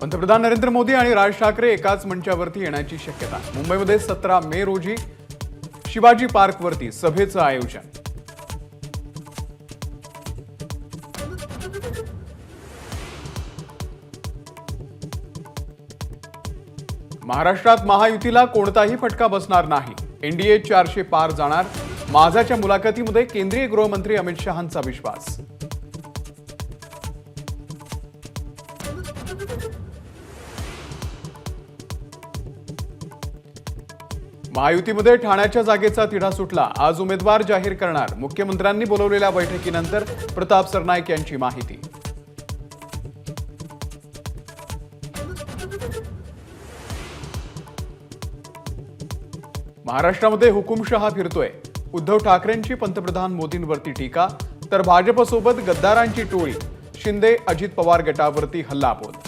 पंतप्रधान नरेंद्र मोदी आणि राज ठाकरे एकाच मंचावरती येण्याची शक्यता। मुंबईमध्ये 17 मे रोजी शिवाजी पार्कवरती सभेचं आयोजन। महाराष्ट्रात महायुतीला कोणताही फटका बसणार नाही, एनडीए 400 पार जाणार। माझाच्या मुलाखतीमध्ये केंद्रीय गृहमंत्री अमित शहांचा विश्वास। महायुतीमध्ये ठाण्याच्या जागेचा तिढा सुटला, आज उमेदवार जाहीर करणार। मुख्यमंत्र्यांनी बोलवलेल्या बैठकीनंतर प्रताप सरनाईक यांची माहिती। महाराष्ट्रामध्ये हुकुमशहा फिरतोय, उद्धव ठाकरेंची पंतप्रधान मोदींवरती टीका, तर भाजपसोबत गद्दारांची टोळी, शिंदे अजित पवार गटावरती हल्लाबोल।